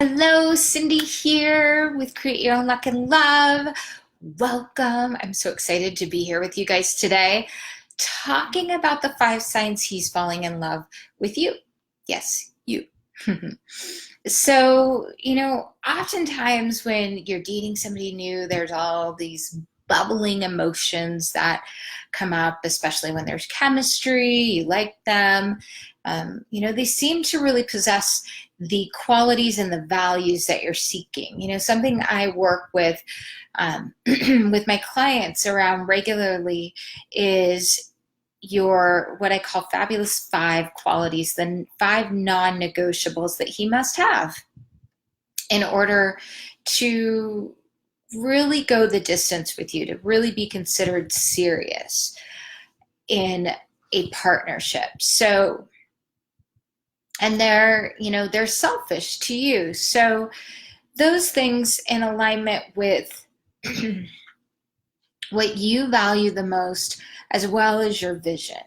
Hello, Cindy here with Create Your Own Luck and Love. Welcome. I'm so excited to be here with you guys today, talking about the 5 signs he's falling in love with you. Yes, you. So, oftentimes when you're dating somebody new, there's all these bubbling emotions that come up, especially when there's chemistry, you like them. They seem to really possess the qualities and the values that you're seeking. Something I work with with my clients around regularly is your what I call fabulous 5 qualities, the 5 non-negotiables that he must have in order to really go the distance with you, to really be considered serious in a partnership. So, and they're selfish to you. So those things in alignment with what you value the most, as well as your vision.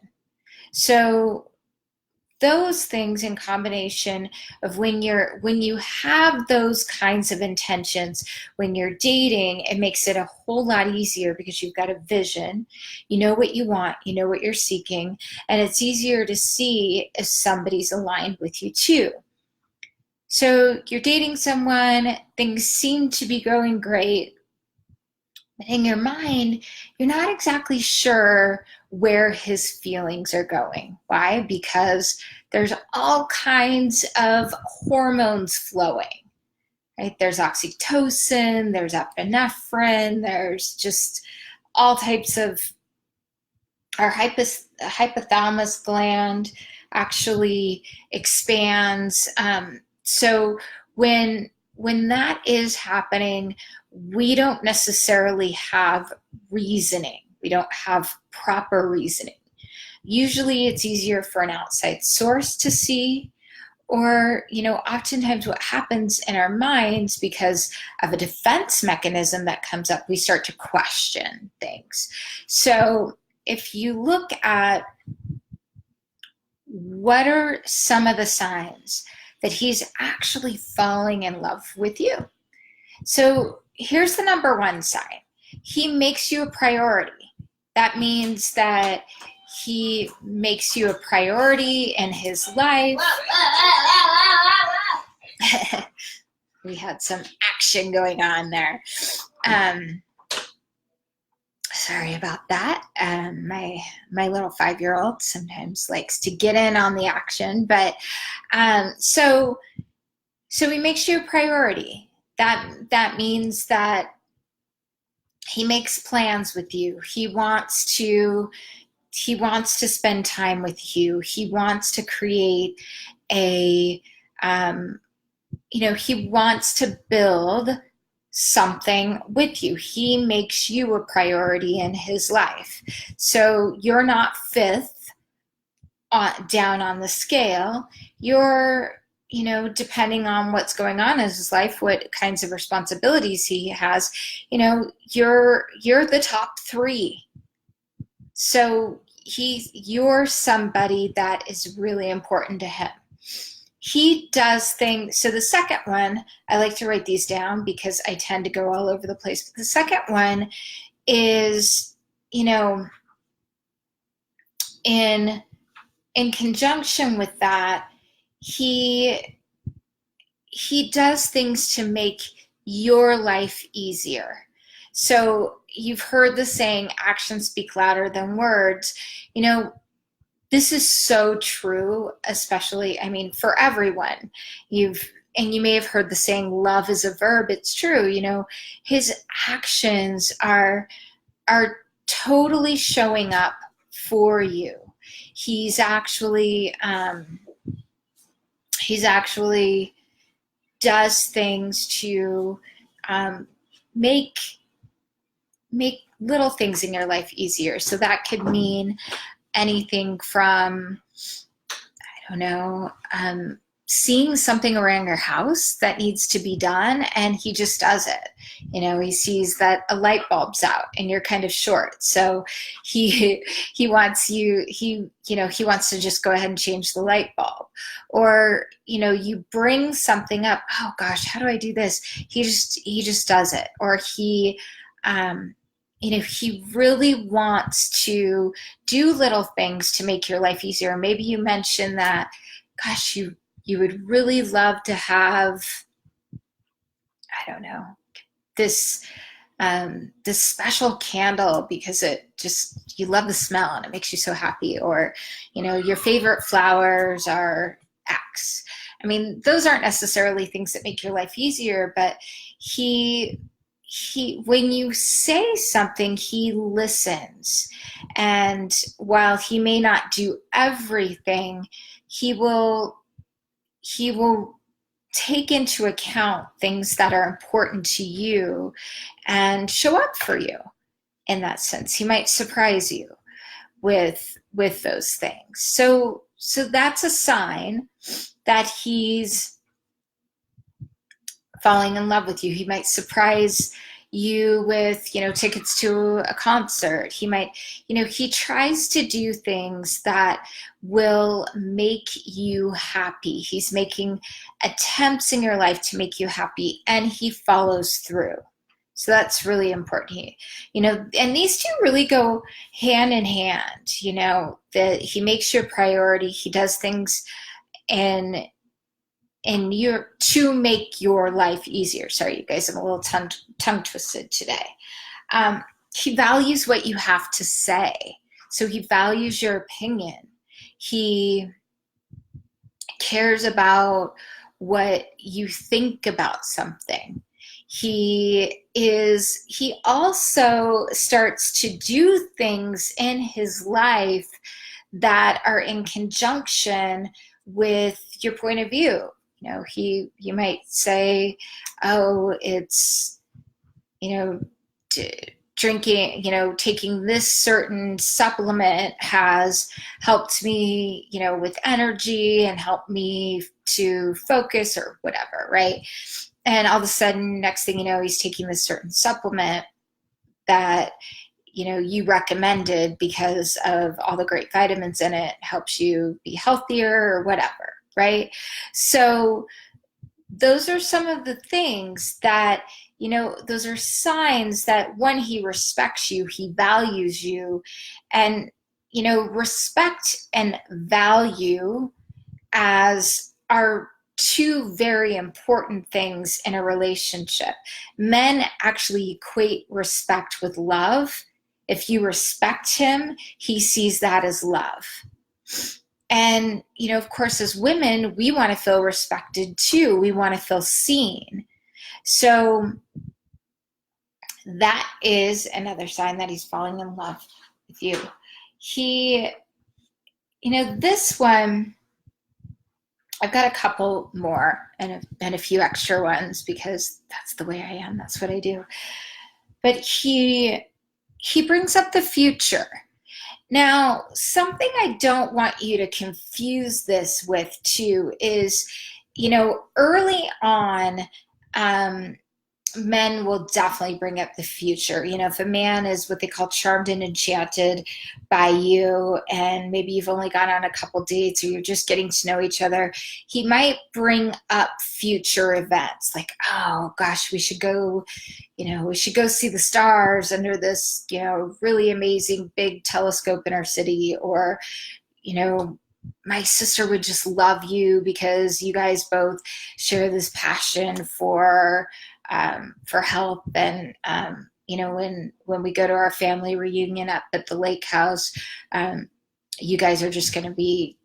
So those things in combination of when you have those kinds of intentions when you're dating, it makes it a whole lot easier because you've got a vision, you know what you want, you know what you're seeking, and it's easier to see if somebody's aligned with you too. So you're dating someone, things seem to be going great, but in your mind, you're not exactly sure where his feelings are going. Why? Because there's all kinds of hormones flowing, right? There's oxytocin, there's epinephrine, there's just all types of, our hypothalamus gland actually expands. So when that is happening, we don't necessarily have reasoning. We don't have proper reasoning. Usually it's easier for an outside source to see, or, oftentimes what happens in our minds because of a defense mechanism that comes up, we start to question things. So if you look at what are some of the signs that he's actually falling in love with you. So here's the number 1 sign. He makes you a priority. That means that he makes you a priority in his life. We had some action going on there. Sorry about that. My little 5-year-old sometimes likes to get in on the action, but so he makes you a priority. That means that he makes plans with you. He wants to spend time with you. He wants to create a he wants to build something with you. He makes you a priority in his life. So you're not 5th down on the scale. You're, depending on what's going on in his life, what kinds of responsibilities he has, you're the top 3. So you're somebody that is really important to him. He does things. So the second one, I like to write these down because I tend to go all over the place. But the second one is, in conjunction with that, he does things to make your life easier. So you've heard the saying, actions speak louder than words. This is so true, especially, for everyone. You may have heard the saying, love is a verb. It's true. His actions are totally showing up for you. He's actually does things to make little things in your life easier. So that could mean anything from, I don't know, seeing something around your house that needs to be done, and he just does it. He sees that a light bulb's out and you're kind of short, so he wants he wants to just go ahead and change the light bulb. Or you bring something up, oh gosh, how do I do this? He just does it. Or he really wants to do little things to make your life easier. Maybe you mentioned that, gosh, you would really love to have, I don't know, this this special candle because you love the smell and it makes you so happy. Or your favorite flowers are X. I mean, those aren't necessarily things that make your life easier, but he when you say something, he listens. And while he may not do everything, he will take into account things that are important to you and show up for you in that sense. He might surprise you with those things. So that's a sign that he's falling in love with you. He might surprise you with, tickets to a concert. He might, he tries to do things that will make you happy. He's making attempts in your life to make you happy, and he follows through. So that's really important. And these two really go hand in hand, that he makes you a priority. He does things to make your life easier. Sorry, you guys, I'm a little tongue twisted today. He values what you have to say. So he values your opinion. He cares about what you think about something. He also starts to do things in his life that are in conjunction with your point of view. You might say, oh, it's, drinking, taking this certain supplement has helped me, with energy and helped me to focus or whatever, right? And all of a sudden, next thing you know, he's taking this certain supplement that, you recommended because of all the great vitamins in it, helps you be healthier or whatever, right? So those are some of the things that, those are signs that, one, he respects you, he values you. And, respect and value as are two very important things in a relationship. Men actually equate respect with love. If you respect him, he sees that as love. And, of course, as women, we want to feel respected too. We want to feel seen. So that is another sign that he's falling in love with you. This one, I've got a couple more and a few extra ones because that's the way I am. That's what I do. But he brings up the future. Now, something I don't want you to confuse this with too is, early on, men will definitely bring up the future. If a man is what they call charmed and enchanted by you, and maybe you've only gone on a couple dates or you're just getting to know each other, he might bring up future events like, oh gosh, we should go see the stars under this, really amazing big telescope in our city. Or, my sister would just love you because you guys both share this passion for help. And, when we go to our family reunion up at the lake house, you guys are just going to be,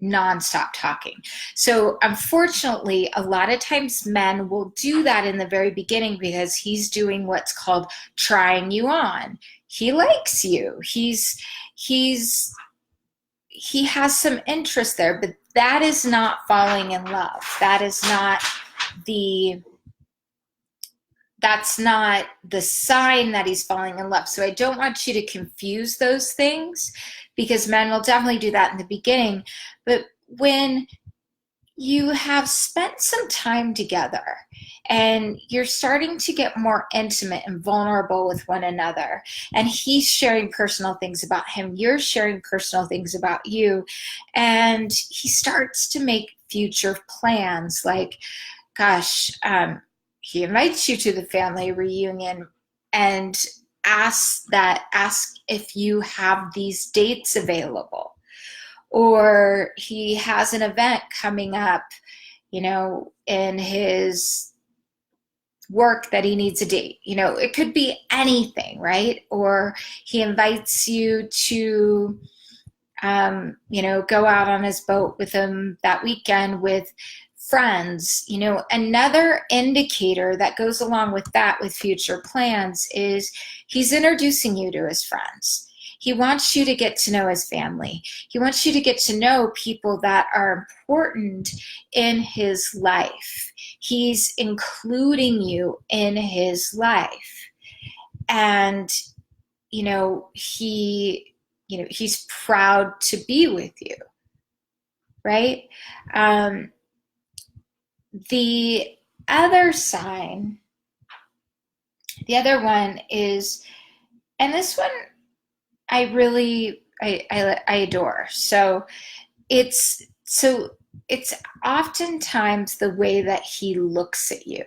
nonstop talking. So unfortunately, a lot of times men will do that in the very beginning because he's doing what's called trying you on. He likes you. He has some interest there, but that is not falling in love. That's not the sign that he's falling in love. So I don't want you to confuse those things, because men will definitely do that in the beginning. But when you have spent some time together and you're starting to get more intimate and vulnerable with one another. And he's sharing personal things about him, you're sharing personal things about you. And he starts to make future plans like, gosh, he invites you to the family reunion and ask if you have these dates available, or he has an event coming up, in his work that he needs a date. It could be anything, right? Or he invites you to, go out on his boat with him that weekend with friends. Another indicator that goes along with that with future plans is he's introducing you to his friends. He wants you to get to know his family. He wants you to get to know people that are important in his life. He's including you in his life. And, he's proud to be with you, right? The other sign, the other one is, and this one I really I adore. So it's oftentimes the way that he looks at you.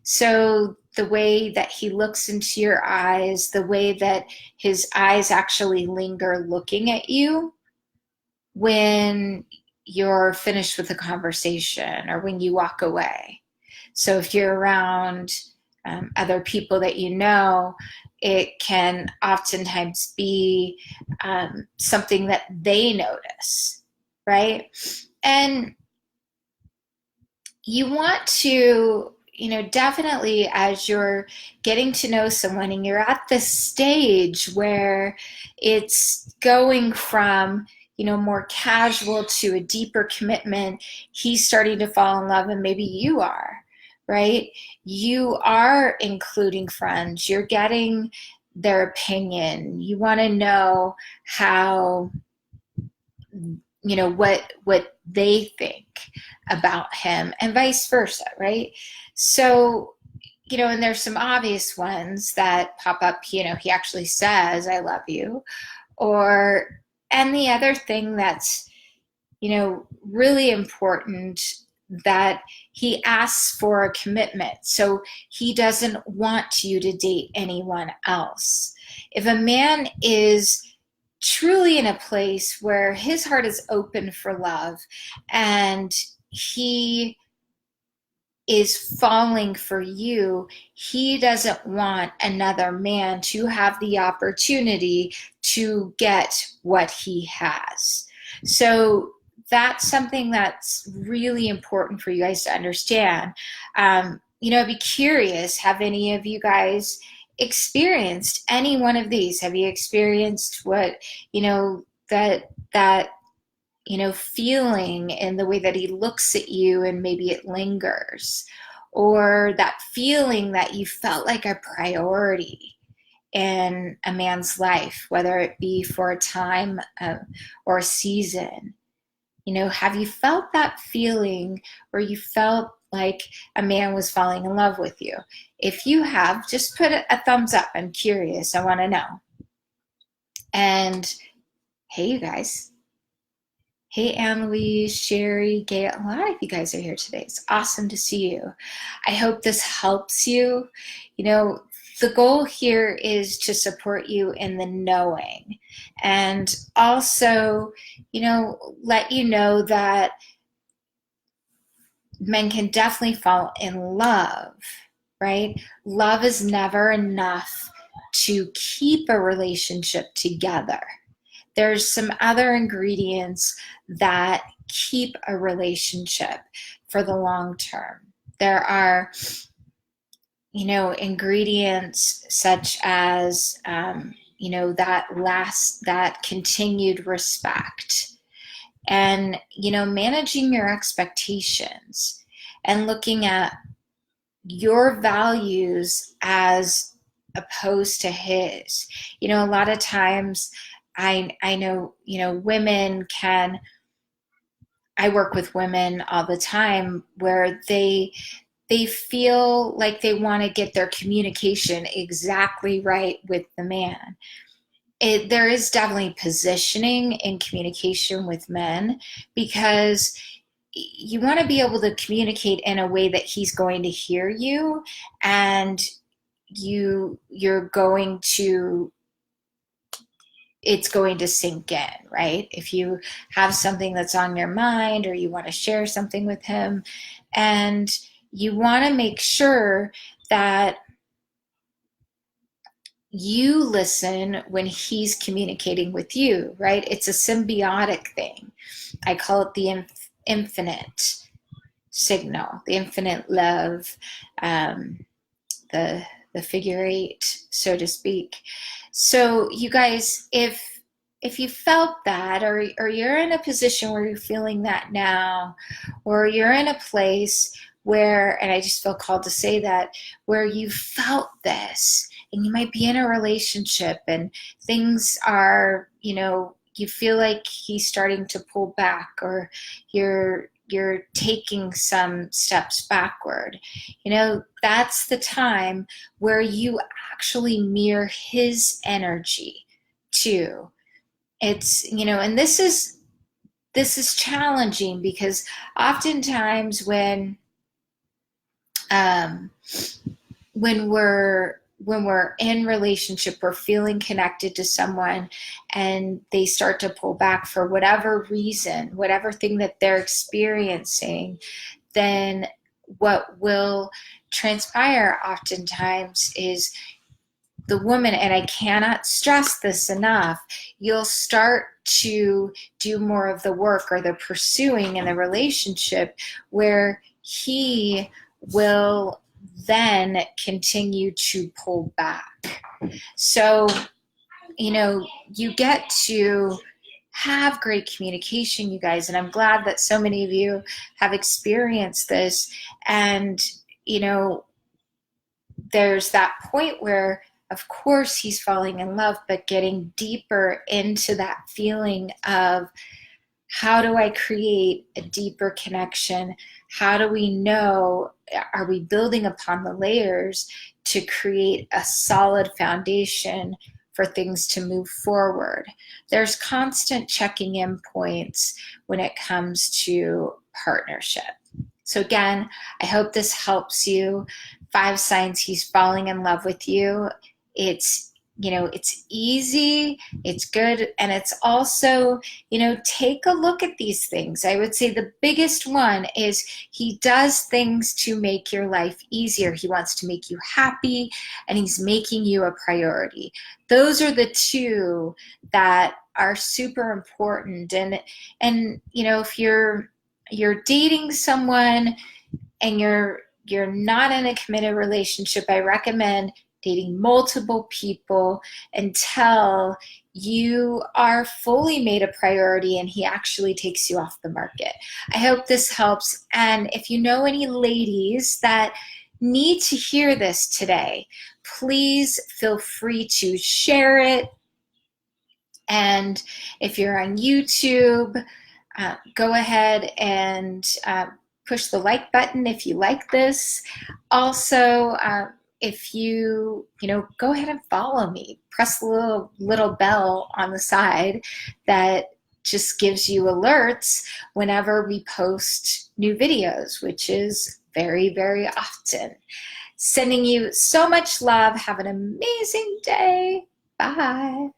So the way that he looks into your eyes, the way that his eyes actually linger looking at you when you're finished with a conversation or when you walk away. So if you're around other people that it can oftentimes be something that they notice, right? And you want to, definitely as you're getting to know someone and you're at this stage where it's going from, more casual to a deeper commitment, he's starting to fall in love and maybe you are, right? You are including friends, you're getting their opinion, you want to know how, what they think about him and vice versa, right? So, and there's some obvious ones that pop up, he actually says, I love you. And the other thing that's, really important, that he asks for a commitment. So he doesn't want you to date anyone else. If a man is truly in a place where his heart is open for love and he is falling for you, he doesn't want another man to have the opportunity to get what he has. So that's something that's really important for you guys to understand. I'd be curious, have any of you guys experienced any one of these? Have you experienced what, that feeling in the way that he looks at you and maybe it lingers, or that feeling that you felt like a priority in a man's life, whether it be for a time or a season? Have you felt that feeling where you felt like a man was falling in love with you? If you have, just put a thumbs up. I'm curious. I want to know. And hey, you guys. Hey, Anne-Louise, Sherry, Gay, a lot of you guys are here today. It's awesome to see you. I hope this helps you. The goal here is to support you in the knowing, and also, let you know that men can definitely fall in love, right? Love is never enough to keep a relationship together. There's some other ingredients that keep a relationship for the long term. There are, ingredients such as, that continued respect, and, managing your expectations and looking at your values as opposed to his. A lot of times I know, women can I work with women all the time where they feel like they want to get their communication exactly right with the man. There is definitely positioning in communication with men, because you want to be able to communicate in a way that he's going to hear you, and you're going to it's going to sink in, right? If you have something that's on your mind, or you want to share something with him, and you want to make sure that you listen when he's communicating with you, right? It's a symbiotic thing. I call it the infinite signal, the infinite love, um, the figure eight, so to speak. So you guys, if you felt that, or you're in a position where you're feeling that now, or you're in a place where, and I just feel called to say that, where you felt this, and you might be in a relationship and things are, you feel like he's starting to pull back, or you're taking some steps backward, that's the time where you actually mirror his energy too. It's, and this is challenging, because oftentimes um, when we're in relationship, we're feeling connected to someone, and they start to pull back for whatever reason, whatever thing that they're experiencing, then what will transpire oftentimes is the woman, and I cannot stress this enough, you'll start to do more of the work or the pursuing in the relationship, where he will then continue to pull back. So, you get to have great communication, you guys, and I'm glad that so many of you have experienced this. And, there's that point where, of course, he's falling in love, but getting deeper into that feeling of, how do I create a deeper connection? How do we know, are we building upon the layers to create a solid foundation for things to move forward? There's constant checking in points when it comes to partnership. So again, I hope this helps you. 5 signs he's falling in love with you. It's easy, it's good, and it's also, take a look at these things. I would say the biggest one is he does things to make your life easier. He wants to make you happy, and he's making you a priority. Those are the 2 that are super important. And if you're dating someone and you're not in a committed relationship, I recommend dating multiple people until you are fully made a priority and he actually takes you off the market. I hope this helps. And if you know any ladies that need to hear this today, please feel free to share it. And if you're on YouTube, go ahead and push the like button if you like this. Also, if you go ahead and follow me, press the little bell on the side that just gives you alerts whenever we post new videos, which is very, very often. Sending you so much love. Have an amazing day. Bye.